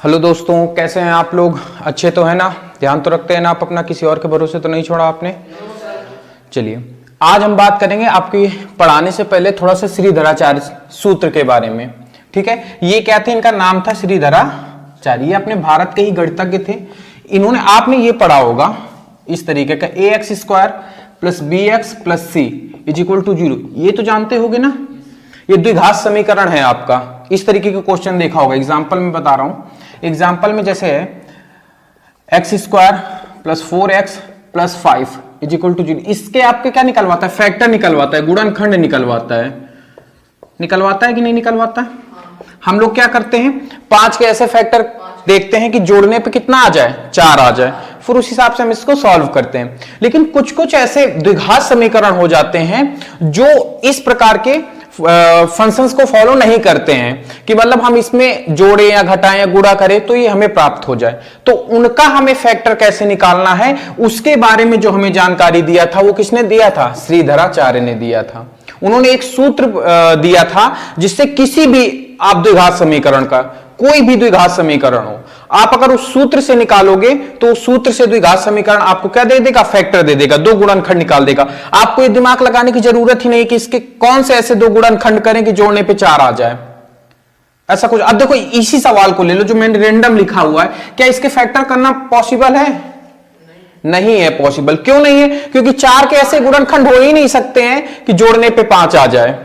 Hello दोस्तों, कैसे हैं आप लोग? अच्छे तो है ना? ध्यान तो रखते हैं ना आप अपना? किसी और के भरोसे तो नहीं छोड़ा आपने? चलिए, आज हम बात करेंगे आपकी पढ़ाने से पहले थोड़ा सा श्रीधराचार्य सूत्र के बारे में। ठीक है, ये क्या थे? इनका नाम था श्रीधराचार्य। ये अपने भारत के ही गणितज्ञ थे। इन्होंने, आपने ये पढ़ा होगा इस तरीके का, ax² plus bx plus c is equal to 0। ये तो जानते होगे ना, ये द्विघात समीकरण है आपका। इस तरीके के क्वेश्चन देखा होगा। एग्जाम्पल में बता रहा हूं। एग्जाम्पल में जैसे है x² plus 4x plus 5 is equal to 0। इसके आपके क्या निकलवाता है? फैक्टर निकलवाता है, गुणनखंड निकलवाता है। निकलवाता है कि नहीं निकलवाता है? हम लोग क्या करते हैं, 5 के ऐसे फैक्टर देखते हैं कि जोड़ने पे कितना आ जाए, 4 आ जाए, फिर उस हिसाब से हम इसको सॉल्व करते हैं। लेकिन कुछ कुछ ऐसे द्विघात समीकरण हो जाते हैं जो इस प्रकार के फंक्शंस को फॉलो नहीं करते हैं कि मतलब हम इसमें जोड़े या घटाएं या गुणा करें तो ये हमें प्राप्त हो जाए। तो उनका हमें फैक्टर कैसे निकालना है उसके बारे में जो हमें जानकारी दिया था वो किसने दिया था? श्रीधराचार्य ने दिया था। उन्होंने एक सूत्र दिया था जिससे किसी भी आप द्विघात समीकरण का, कोई भी द्विघात समीकरण हो, आप अगर उस सूत्र से निकालोगे तो उस सूत्र से द्विघात समीकरण आपको क्या दे देगा? फैक्टर दे देगा, 2 गुणनखंड निकाल देगा। आपको ये दिमाग लगाने की जरूरत ही नहीं कि इसके कौन से ऐसे 2 गुणनखंड करें कि जोड़ने पे 4 आ जाए। ऐसा कुछ। अब देखो, इसी सवाल को ले लो जो मैंने रेंडम लिखा हुआ है, क्या इसके फैक्टर करना पॉसिबल है? नहीं है पॉसिबल। क्यों नहीं है? क्योंकि 4 के ऐसे गुणनखंड हो ही नहीं सकते हैं कि जोड़ने पे 5 आ जाए।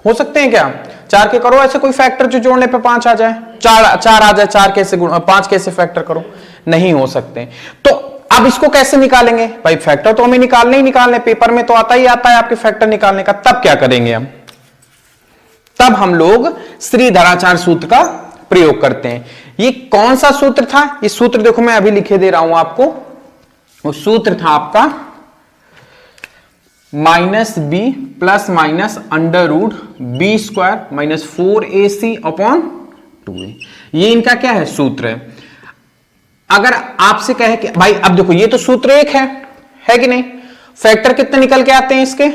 हो सकते हैं क्या? 4 के करो ऐसे कोई फैक्टर जो जोड़ने पे 5 आ जाए, 4 आ जाए, 4 कैसे 5 कैसे फैक्टर करो? नहीं हो सकते। तो अब इसको कैसे निकालेंगे भाई? फैक्टर तो हमें निकालने ही निकालने, पेपर में तो आता ही आता है आपके फैक्टर निकालने का। तब क्या करेंगे हम? तब हम लोग श्रीधराचार्य सूत्र का प्रयोग करते हैं। ये कौन सा सूत्र था? ये सूत्र देखो मैं अभी लिखे दे रहा हूं आपको। वो सूत्र था आपका -b plus minus √b² minus 4ac upon 2a। ये इनका क्या है? सूत्र है। अगर आपसे कहे कि भाई अब देखो, ये तो सूत्र एक है कि नहीं? फैक्टर कितने निकल के आते हैं इसके?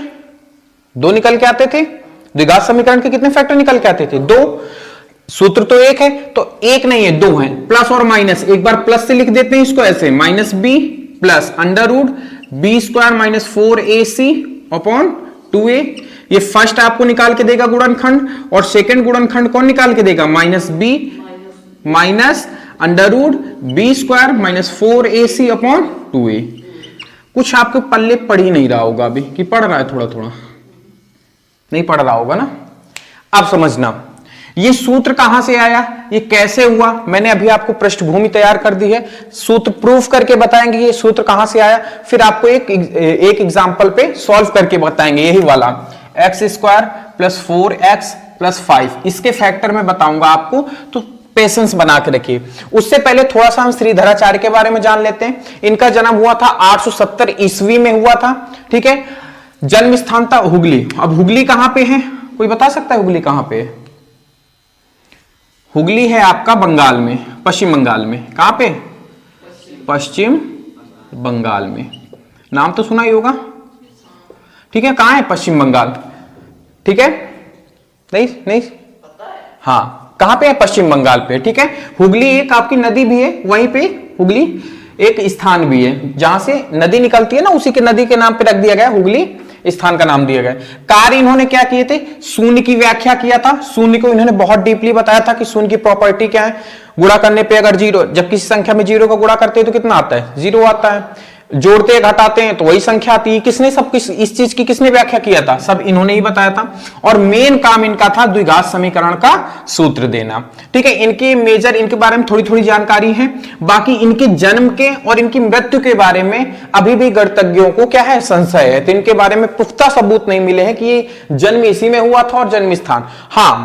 2 निकल के आते थे। द्विघात समीकरण के कितने फैक्टर निकल के आते थे? 2। सूत्र तो एक है, तो एक नहीं है, 2 है। प्लस और माइनस, एक बार प्लस से लिख देते हैं इसको ऐसे, -b plus √b² minus 4ac upon 2a। ये फर्स्ट आपको निकाल के देगा गुणनखंड, और सेकंड गुणनखंड कौन निकाल के देगा? -b minus √b² minus 4ac upon 2a। कुछ आपके पल्ले पढ़ ही नहीं रहा होगा अभी, कि पढ़ रहा है थोड़ा थोड़ा? नहीं पढ़ रहा होगा ना। अब समझना, ये सूत्र कहां से आया, ये कैसे हुआ, मैंने अभी आपको पृष्ठभूमि तैयार कर दी है। सूत्र प्रूफ करके बताएंगे ये सूत्र कहां से आया, फिर आपको एक एग्जांपल पे सॉल्व करके बताएंगे। यही वाला x² प्लस 4x प्लस 5, इसके फैक्टर में बताऊंगा आपको, तो पेशेंस बना के रखिए। उससे पहले थोड़ा सा हम श्रीधराचार्य के बारे में जान लेते हैं। इनका जन्म हुआ था 870 ईस्वी में हुआ था। ठीक है, जन्म स्थान था हुगली। अब हुगली कहां पे है? कोई बता सकता है हुगली कहां पे है? हुगली है आपका बंगाल में, पश्चिम बंगाल में। कहां पे? पश्चिम बंगाल में। नाम तो सुना ही होगा। ठीक है, कहां है? पश्चिम बंगाल। ठीक है, नहीं हाँ, कहां पे है? पश्चिम बंगाल पे। ठीक है, हुगली एक आपकी नदी भी है, वहीं पे हुगली एक स्थान भी है जहां से नदी निकलती है ना, उसी के नदी के नाम पे रख दिया गया, हुगली स्थान का नाम दिया गया। कार्य इन्होंने क्या किए थे? शून्य की व्याख्या किया था। शून्य को इन्होंने बहुत डीपली बताया था कि शून्य की प्रॉपर्टी क्या है। गुणा करने पे अगर 0, जब किसी संख्या में 0 का गुणा करते हैं तो कितना आता है? 0 आता है। जोड़ते घटाते हैं तो वही संख्या आती है। किसने सब इस चीज की किसने व्याख्या किया था? सब इन्होंने ही बताया था। और मेन काम इनका था द्विघात समीकरण का सूत्र देना। ठीक है, इनके मेजर, इनके बारे में थोड़ी थोड़ी जानकारी है। बाकी इनके जन्म के और इनकी मृत्यु के बारे में अभी भी गणितज्ञों को क्या है? संशय है। तो इनके बारे में पुख्ता सबूत नहीं मिले हैं कि ये जन्म इसी में हुआ था और जन्म स्थान। हाँ,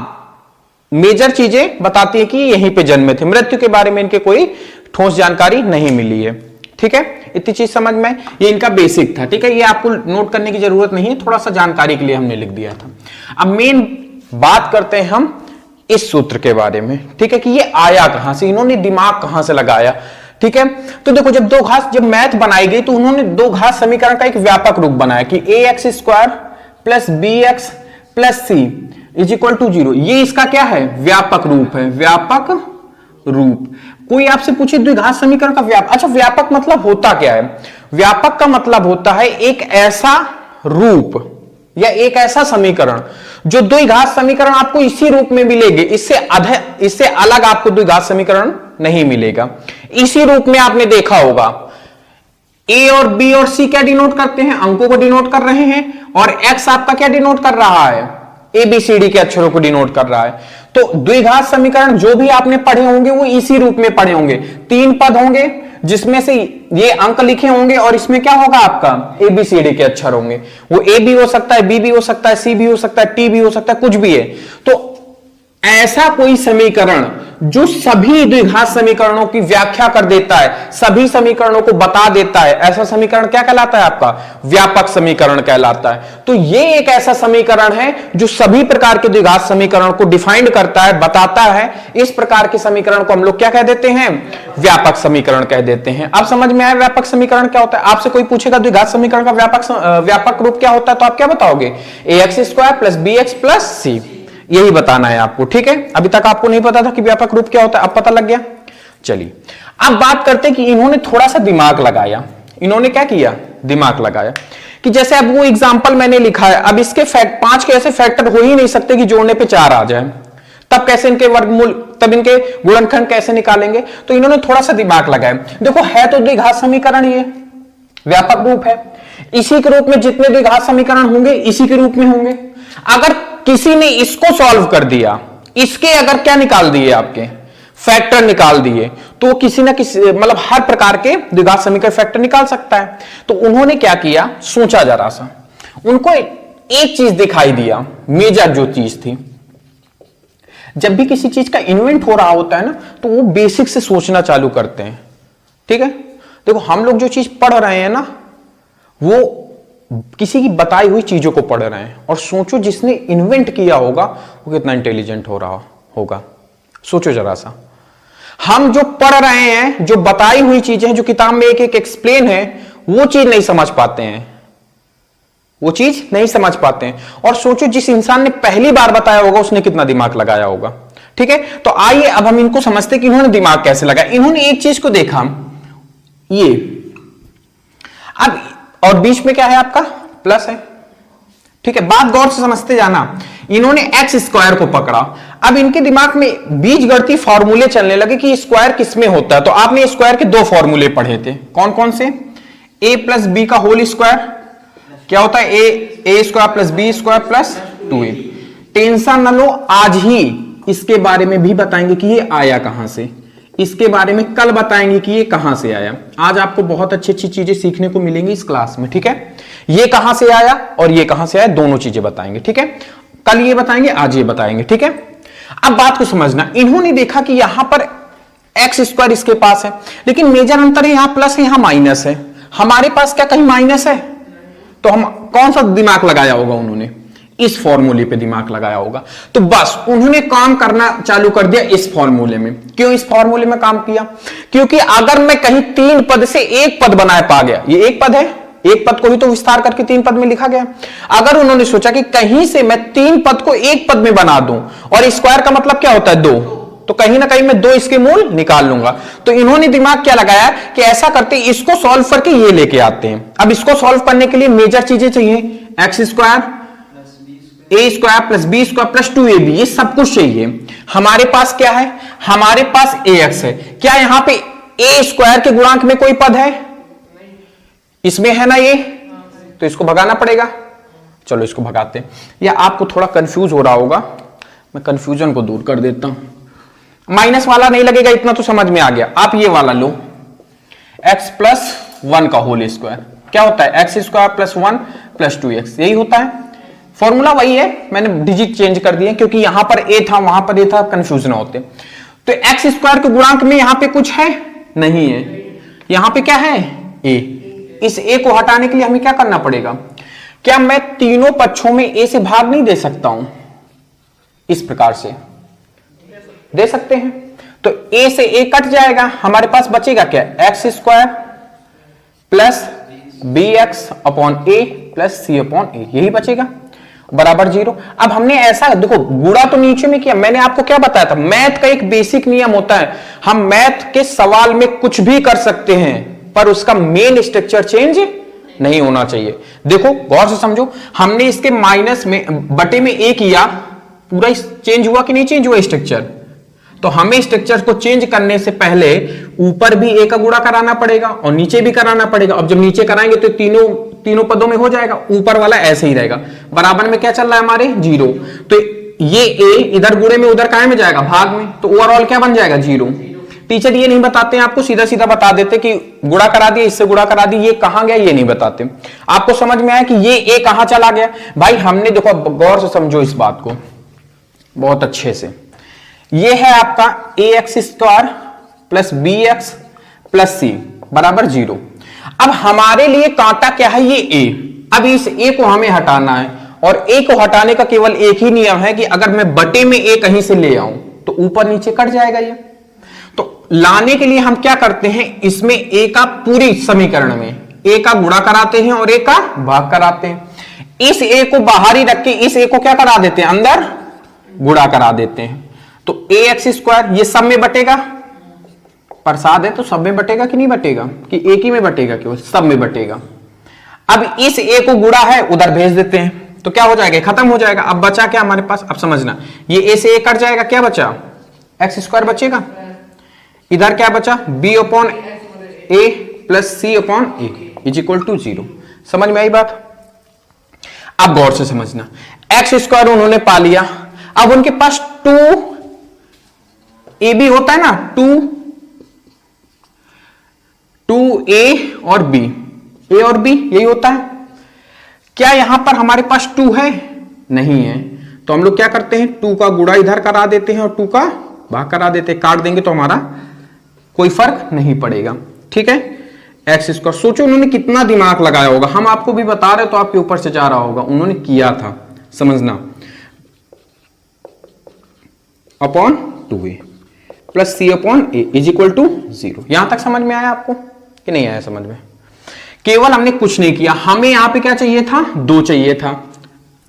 मेजर चीजें बताती है कि यहीं पे जन्मे थे। मृत्यु के बारे में इनके कोई ठोस जानकारी नहीं मिली है। ठीक है, इतनी चीज समझ में। ये इनका बेसिक था। ठीक है, ये आपको नोट करने की जरूरत नहीं है, थोड़ा सा जानकारी के लिए हमने लिख दिया था। अब मेन बात करते हैं हम इस सूत्र के बारे में। ठीक है, कि ये आया कहां से, इन्होंने दिमाग कहां से लगाया। ठीक है, तो देखो, जब मैथ बनाई गई तो उन्होंने 2 घात समीकरण का एक व्यापक रूप बनाया कि ax² plus bx plus c is equal to 0। ये इसका क्या है? व्यापक रूप है। व्यापक रूप कोई आपसे पूछे द्विघात समीकरण का व्यापक, अच्छा व्यापक मतलब होता क्या है? व्यापक का मतलब होता है एक ऐसा रूप या एक ऐसा समीकरण जो द्विघात समीकरण आपको इसी रूप में मिलेगी, इससे अलग आपको द्विघात समीकरण नहीं मिलेगा। इसी रूप में आपने देखा होगा ए और बी और सी क्या डिनोट करते हैं? अंकों को डिनोट कर रहे हैं, और एक्स आपका क्या डिनोट कर रहा है? ए बी सी डी के अक्षरों को डिनोट कर रहा है। तो द्विघात समीकरण जो भी आपने पढ़े होंगे वो इसी रूप में पढ़े होंगे। 3 पद होंगे जिसमें से ये अंक लिखे होंगे और इसमें क्या होगा आपका? ए बी सी डी के अक्षर होंगे। वो ए भी हो सकता है, बी भी हो सकता है, सी भी हो सकता है, टी भी हो सकता है, कुछ भी है। तो ऐसा कोई समीकरण जो सभी द्विघात समीकरणों की व्याख्या कर देता है, सभी समीकरणों को बता देता है, ऐसा समीकरण क्या कहलाता है? आपका व्यापक समीकरण कहलाता है। तो ये एक ऐसा समीकरण है जो सभी प्रकार के द्विघात समीकरण को डिफाइंड करता है, बताता है। इस प्रकार के समीकरण को हम लोग क्या कह देते हैं? व्यापक समीकरण कह देते हैं। अब समझ में आया व्यापक समीकरण क्या होता है? आपसे कोई पूछेगा द्विघात समीकरण का व्यापक रूप क्या होता है, तो आप क्या बताओगे? ax² plus bx plus c, यही बताना है आपको, ठीक है? अभी तक आपको नहीं पता था कि व्यापक रूप क्या होता है, अब पता लग गया। चलिए अब बात करते हैं कि इन्होंने थोड़ा सा दिमाग लगाया। इन्होंने क्या किया? दिमाग लगाया कि जैसे अब वो एग्जांपल मैंने लिखा है, अब इसके 5 के ऐसे फैक्टर हो ही नहीं सकते कि जोड़ने पे 4 आ जाए, तब कैसे इनके वर्गमूल, तब इनके गुणनखंड कैसे निकालेंगे? तो इन्होंने थोड़ा सा दिमाग लगाया। देखो है तो द्विघात समीकरण, ये व्यापक रूप है, इसी के रूप में जितने द्विघात समीकरण होंगे इसी के रूप में होंगे। अगर किसी ने इसको सॉल्व कर दिया, इसके अगर क्या निकाल दिए, आपके फैक्टर निकाल दिए, तो किसी ना किसी मतलब हर प्रकार के द्विघात समीकरण फैक्टर निकाल सकता है। तो उन्होंने क्या किया, सोचा जरा सा, उनको एक चीज दिखाई दिया, मेजर जो चीज थी। जब भी किसी चीज का इन्वेंट हो रहा होता है ना, तो वो बेसिक से सोचना चालू करते हैं, ठीक है? देखो हम लोग जो चीज पढ़ रहे हैं ना, वो किसी की बताई हुई चीजों को पढ़ रहे हैं, और सोचो जिसने इन्वेंट किया होगा वो कितना इंटेलिजेंट हो रहा होगा। सोचो जरा सा, हम जो पढ़ रहे हैं, जो बताई हुई चीजें, जो किताब में एक एक एक्सप्लेन है, वो चीज नहीं समझ पाते हैं, वो चीज नहीं समझ पाते हैं। और सोचो जिस इंसान ने पहली बार बताया होगा उसने कितना दिमाग लगाया होगा, ठीक है? तो आइए अब हम इनको समझते हैं कि इन्होंने दिमाग कैसे लगाया। इन्होंने एक चीज को देखा, ये अब, और बीच में क्या है आपका? प्लस है, ठीक है? बात गौर से समझते जाना। इन्होंने x² को पकड़ा, अब इनके दिमाग में बीजगणितीय फॉर्मूले चलने लगे कि स्क्वायर किसमें होता है। तो आपने स्क्वायर के 2 फॉर्मूले पढ़े थे, कौन कौन से? a प्लस बी का होल स्क्वायर क्या होता है? a² plus b² plus 2a। Tension न लो, आज ही इसके बारे में भी बताएंगे कि ये आया कहां से, इसके बारे में कल बताएंगे कि ये कहां से आया। आज आपको बहुत अच्छी अच्छी चीजें सीखने को मिलेंगी इस क्लास में, ठीक है? ये कहां से आया और ये कहां से आया, दोनों चीजें बताएंगे, ठीक है? कल ये बताएंगे, आज ये बताएंगे, ठीक है? अब बात को समझना, इन्होंने देखा कि यहां पर x² इसके पास है, लेकिन मेजर अंतर है, यहां प्लस है, यहां माइनस है। हमारे पास क्या कहीं माइनस है? तो हम कौन सा दिमाग लगाया होगा? उन्होंने इस फॉर्मूले पे दिमाग लगाया होगा। तो बस उन्होंने काम करना चालू कर दिया इस फॉर्मूले में। क्यों इस फॉर्मूले में काम किया? क्योंकि अगर मैं कहीं 3 पद से एक पद बना पा गया, ये एक पद है, एक पद को ही तो विस्तार करके 3 पद में लिखा गया। अगर उन्होंने सोचा कि कहीं से मैं 3 पद को एक पद में बना दूं, और स्क्वायर का मतलब क्या होता है? 2, तो कहीं ना कहीं मैं 2 इसके मूल निकाल लूंगा। तो इन्होंने दिमाग क्या लगाया कि ऐसा करते इसको सॉल्व करके ये लेके आते हैं। अब इसको सॉल्व करने के लिए मेजर चीजें चाहिए, x² a² plus b² plus 2ab, ये सब कुछ चाहिए। हमारे पास क्या है? हमारे पास ax है। क्या यहां पे a² के गुणांक में कोई पद है? इसमें है ना ये, तो इसको भगाना पड़ेगा। चलो इसको भगाते हैं। या आपको थोड़ा कंफ्यूज हो रहा होगा, मैं कंफ्यूजन को दूर कर देता हूं। माइनस वाला नहीं लगेगा, इतना तो समझ में आ गया। आप ये वाला लो, x प्लस 1 का होल स्क्वायर क्या होता है? x² प्लस 1 प्लस 2x, यही होता है। फॉर्मूला वही है, मैंने डिजिट चेंज कर दिए क्योंकि यहां पर a था, वहां पर a था, कंफ्यूज ना होते। तो x² के गुणांक में यहां पे कुछ है? नहीं है। यहां पे क्या है? a। इस a को हटाने के लिए हमें क्या करना पड़ेगा? क्या मैं तीनों पक्षों में a से भाग नहीं दे सकता हूं? इस प्रकार से दे सकते हैं। तो a से a कट जाएगा, हमारे पास बचेगा क्या? x² plus bx upon a plus c upon a, यही बचेगा। बराबर 0। अब हमने ऐसा देखो गुणा तो नीचे में किया, मैंने आपको क्या बताया था, मैथ का एक बेसिक नियम होता है, हम मैथ के सवाल में कुछ भी कर सकते हैं पर उसका मेन स्ट्रक्चर चेंज नहीं होना चाहिए। देखो गौर से समझो, हमने इसके माइनस में बटे में ए किया, पूरा चेंज हुआ कि नहीं चेंज हुआ स्ट्रक्चर? तो हमें स्ट्रक्चर को चेंज करने से पहले ऊपर भी ए का गुणा कराना पड़ेगा और नीचे भी कराना पड़ेगा। अब जब नीचे कराएंगे तो तीनों पदों में हो जाएगा, ऊपर वाला ऐसे ही रहेगा। बराबर में क्या चल रहा है हमारे 0, तो ये ए इधर गुणे में उधर काय में जाएगा भाग में, तो ओवरऑल क्या बन जाएगा 0। टीचर ये नहीं बताते हैं आपको, सीधा सीधा बता देते कि गुणा करा दिया, इससे गुणा करा दी, ये कहां गया ये नहीं बताते। आपको समझ में आया कि ये ए कहां चला गया? भाई हमने देखो गौर से समझो इस बात को बहुत अच्छे से, ये है आपका ax² plus bx plus c बराबर 0। अब हमारे लिए कांटा क्या है? ये a। अब इस a को हमें हटाना है और a को हटाने का केवल एक ही नियम है कि अगर मैं बटे में a कहीं से ले आऊं तो ऊपर नीचे कट जाएगा ये। तो लाने के लिए हम क्या करते हैं, इसमें a का पूरी समीकरण में a का गुणा कराते हैं और a का भाग कराते हैं। इस a को बाहर ही रख के इस a को क्या करा देते हैं, अंदर गुणा करा देते हैं। तो ax² ये सब में बटेगा, प्रसाद है तो सब में बटेगा कि नहीं बटेगा, कि एक ही में बटेगा, केवल सब में बटेगा। अब इस a को गुणा है उधर भेज देते हैं तो क्या हो जाएगा, खत्म हो जाएगा। अब बचा क्या हमारे पास, अब समझना, ये a से a कट जाएगा, क्या बचा x² बचेगा, इधर क्या बचा b/a plus c/a is equal to 0। समझ में आई बात? अब गौर से समझना, x² उन्होंने पा लिया, अब उनके पास 2ab होता है ना, 2a और b, a और b यही होता है। क्या यहां पर हमारे पास 2 है? नहीं है, तो हम लोग क्या करते हैं, 2 का गुणा इधर करा देते हैं और 2 का भाग करा देते हैं, काट देंगे तो हमारा कोई फर्क नहीं पड़ेगा। ठीक है, x²। सोचो उन्होंने कितना दिमाग लगाया होगा, हम आपको भी बता रहे तो आपके ऊपर से जा रहा होगा, उन्होंने किया था, समझना, upon 2a plus c/a is equal to 0। यहां तक समझ में आया आपको कि नहीं आया समझ में? केवल हमने कुछ नहीं किया, हमें यहां पे क्या चाहिए था, 2 चाहिए था,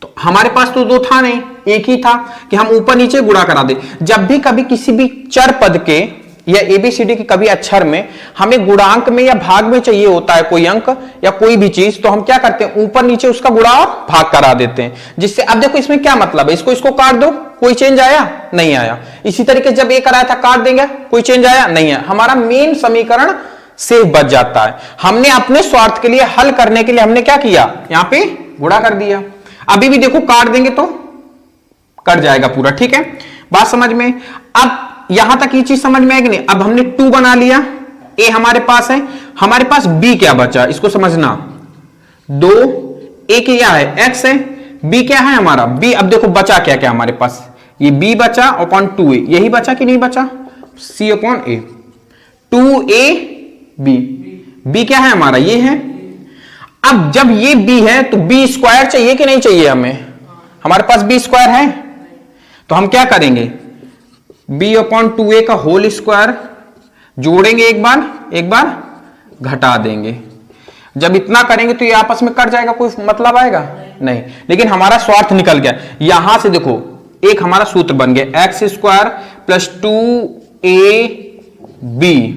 तो हमारे पास तो 2 था नहीं, एक ही था कि हम ऊपर नीचे गुणा करा दे। जब भी कभी किसी भी चर पद के या ABCD के कभी अक्षर में हमें गुणांक में या भाग में चाहिए होता है कोई अंक या कोई भी चीज, तो हम क्या करते हैं, ऊपर नीचे उसका गुणा और भाग करा देते हैं, जिससे अब देखो इसमें क्या मतलब है, इसको काट दो, कोई चेंज आया नहीं आया। इसी तरीके जब a कराया था काट देंगे, कोई चेंज आया नहीं आया, हमारा मेन समीकरण सेफ बच जाता है। हमने अपने स्वार्थ के लिए हल करने के लिए हमने क्या किया, यहां पे गुणा कर दिया। अभी भी देखो काट देंगे तो कट जाएगा पूरा। ठीक है, बात समझ में? अब यहां तक ये चीज समझ में आएगी नहीं? अब हमने 2 बना लिया, a हमारे पास है, हमारे पास b क्या बचा, इसको समझना, 2 a क्या है, x है, b क्या है हमारा b। अब देखो बचा क्या क्या हमारे पास, ये b बचा अपॉन 2a, यही बचा कि नहीं बचा, c/a, 2ab, b क्या है हमारा, ये है। अब जब ये b है तो b² चाहिए कि नहीं चाहिए हमें, हमारे पास b² है, तो हम क्या करेंगे, b/2a का होल स्क्वायर जोड़ेंगे, एक बार घटा देंगे। जब इतना करेंगे तो ये आपस में कट जाएगा, कोई मतलब आएगा नहीं, लेकिन हमारा स्वार्थ निकल गया। यहां से देखो एक हमारा सूत्र बन गया, x² plus 2ab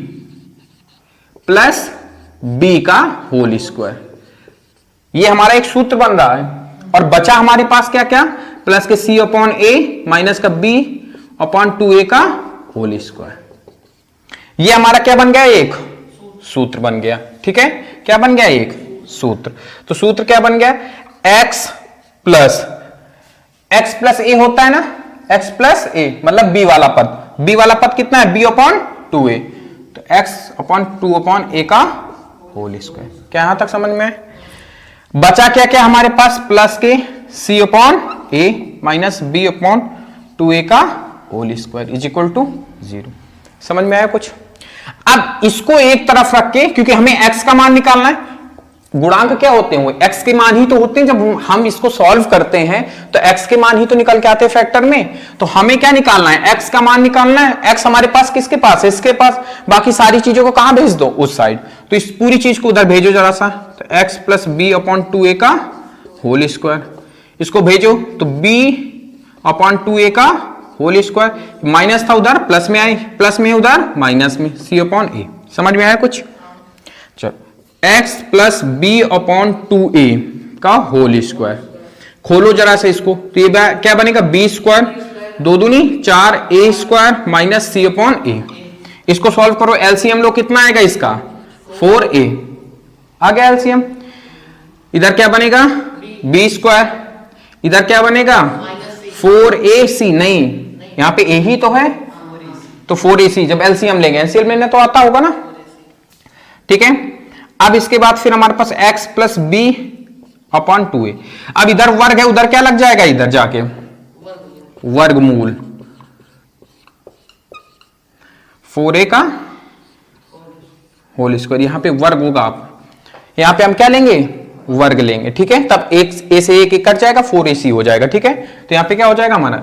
plus b का होल स्क्वायर, ये हमारा एक सूत्र बन रहा है। और बचा हमारे पास क्या क्या, प्लस के c/a माइनस का b/2a का होल स्क्वायर, ये हमारा क्या बन गया, एक सूत्र बन गया। ठीक है, क्या बन गया, एक सूत्र। तो सूत्र क्या बन गया, x प्लस a होता है ना, x प्लस a मतलब b वाला पद, b वाला पद कितना है, b/2a, तो x/2/a का होल स्क्वायर। क्या यहां तक समझ में है? बचा क्या क्या हमारे पास, प्लस के c/a माइनस b/2a का whole square is equal to 0। समझ में आया कुछ? अब इसको एक तरफ रख के, क्योंकि हमें x का मान निकालना है, गुणांक क्या होते हैं, वो x के मान ही तो होते हैं। जब हम इसको सॉल्व करते हैं तो x के मान ही तो निकल के आते हैं फैक्टर में। तो हमें क्या निकालना है, x का मान निकालना है। x हमारे पास किसके पास है, इसके पास। बाकी सारी चीजों को कहां भेज दो, उस साइड। तो इस पूरी चीज को उधर भेजो जरा सा, तो x प्लस b/2a का होल स्क्वायर इसको भेजो तो b/2a का होल स्क्वायर, माइनस था उधर प्लस में आए, प्लस में उधर माइनस में, c/a। समझ में आया कुछ? चलो x प्लस b/2a का होल स्क्वायर, खोलो जरा से इसको, तो ये क्या बनेगा, b स्क्वायर 2 दूनी 4a स्क्वायर माइनस c/a। इसको सॉल्व करो, एलसीएम लो, कितना आएगा इसका 4a, आ गया एलसीएम। इधर क्या बनेगा b स्क्वायर, इधर क्या बनेगा 4ac, नहीं यहां पे a ही तो है तो 4ac, जब एलसीएम लेंगे, एलसीएम लेने तो आता होगा ना, ठीक है। अब इसके बाद फिर हमारे पास x प्लस b/2a, अब इधर वर्ग है, उधर क्या लग जाएगा, इधर जाके वर्गमूल 4a का होल स्क्वायर, यहां पे वर्ग होगा, आप यहां पे हम क्या लेंगे, वर्ग लेंगे, ठीक है। तब एक a से एक कट जाएगा, 4ac हो जाएगा, ठीक है। तो यहां पे क्या हो जाएगा हमारा,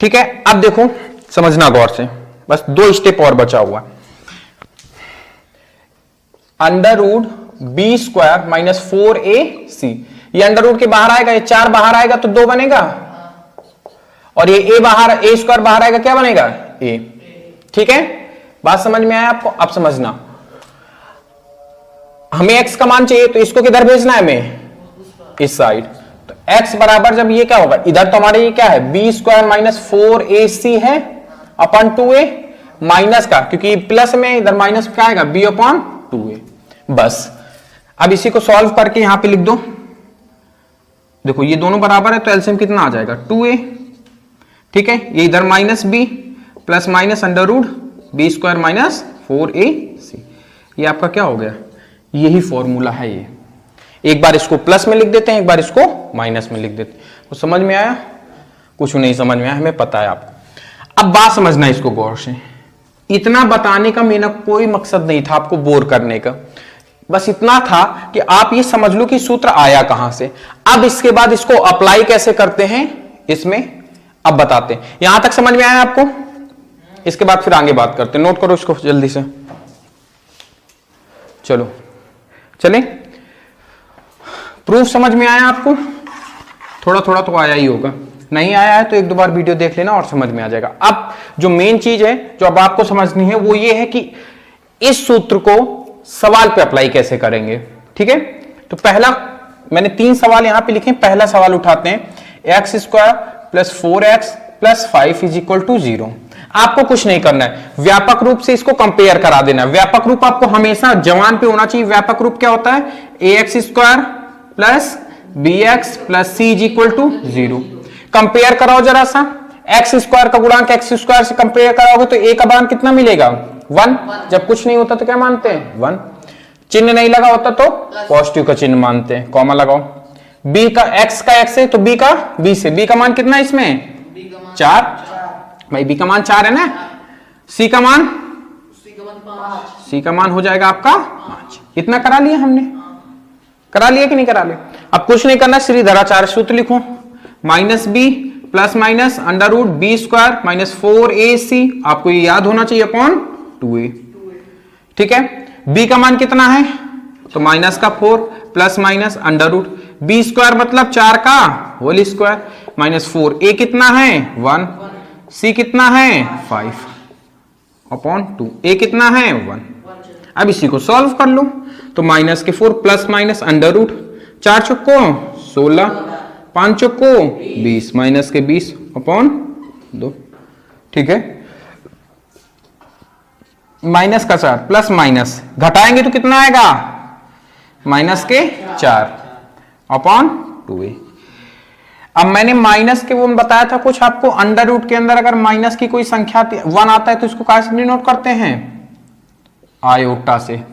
ठीक है। अब देखो समझना गौर से, बस 2 स्टेप और बचा हुआ, under root b square minus 4ac, ये अंडर रूट के बाहर आएगा, ये 4 बाहर आएगा तो 2 बनेगा, और ये a बाहर, a स्क्वायर बाहर आएगा, क्या बनेगा a, ठीक है। बात समझ में आया आपको? अब समझना, हमें x का मान चाहिए तो इसको किधर भेजना है हमें, इस साइड। तो x बराबर जब ये क्या होगा, इधर तो हमारे ये क्या है b स्क्वायर माइनस 4ac है अपन 2a, माइनस का, क्योंकि प्लस में इधर माइनस क्या आएगा b/2a, बस। अब इसी को सॉल्व करके यहां पे लिख दो, देखो ये दोनों बराबर है तो एलसीएम कितना आ जाएगा 2a, ठीक है। ये इधर minus b plus minus under root b square minus 4ac, ये आपका क्या हो गया, यही फॉर्मूला है ये। एक बार इसको प्लस में लिख देते हैं, एक बार इसको माइनस में लिख देते हैं। तो समझ में आया? कुछ नहीं समझ में आया, हमें पता है आपको। अब बात समझना इसको गौर से, इतना बताने का मेरा कोई मकसद नहीं था आपको बोर करने का, बस इतना था कि आप ये समझ लो कि सूत्र आया कहां से। अब इसके बाद इसको अप्लाई कैसे करते हैं इसमें अब बताते हैं। यहां तक समझ में आया आपको? इसके बाद फिर आगे बात करते हैं, नोट करो इसको जल्दी से। चलो चले, प्रूफ समझ में आया आपको? थोड़ा थोड़ा तो आया ही होगा, नहीं आया है तो 1-2 बार वीडियो देख लेना और समझ में आ जाएगा। अब जो मेन चीज है जो अब आपको समझनी है वो ये है कि इस सूत्र को सवाल पे अप्लाई कैसे करेंगे, ठीक है। तो पहला मैंने 3 सवाल यहां पे लिखे, पहला सवाल उठाते हैं, x square plus 4x plus 5 is equal to 0। आपको कुछ नहीं करना है, व्यापक रूप से इसको कंपेयर करा देना है। व्यापक रूप आपको हमेशा जवान पे होना चाहिए। व्यापक रूप क्या होता है, ax square plus bx plus c is equal to 0। Compare कराओ जरा सा, एक्स स्क्वायर का गुणांक एक्स स्क्वायर से कंपेयर कराओगे तो a का मान कितना मिलेगा 1, जब कुछ नहीं होता तो क्या मानते हैं 1, चिन्ह नहीं लगा होता तो पॉजिटिव का चिन्ह मानते हैं, कॉमा लगाओ। b का x का x है तो b का b से, b का मान कितना है इसमें 4, भाई b का मान 4 है ना। c का मान 5, c का मान हो जाएगा आपका 5। इतना करा लिया हमने, करा लिया कि नहीं करा लिया? अब कुछ नहीं करना, श्रीधराचार्य सूत्र लिखो, minus B plus minus under root B square minus 4ac, आपको ये याद होना चाहिए अपॉन 2a, ठीक है। b का मान कितना है तो माइनस का 4 plus minus under root B square मतलब 4 का होल स्क्वायर माइनस 4, a कितना है 1, c कितना है 5 अपॉन 2, a कितना है 1। अब इसी को सॉल्व कर लो, तो माइनस के 4 प्लस माइनस अंडर रूट 4 चौको 16, 5 चौको 20, माइनस के 20 अपॉन 2, ठीक है। माइनस का 4 प्लस माइनस घटाएंगे तो कितना आएगा माइनस के 4 अपॉन 2a। अब मैंने माइनस के वो बताया था कुछ आपको, अंडर रूट के अंदर अगर माइनस की कोई संख्या 1 आता है तो इसको कैसे डिनोट करते हैं आयोटा से,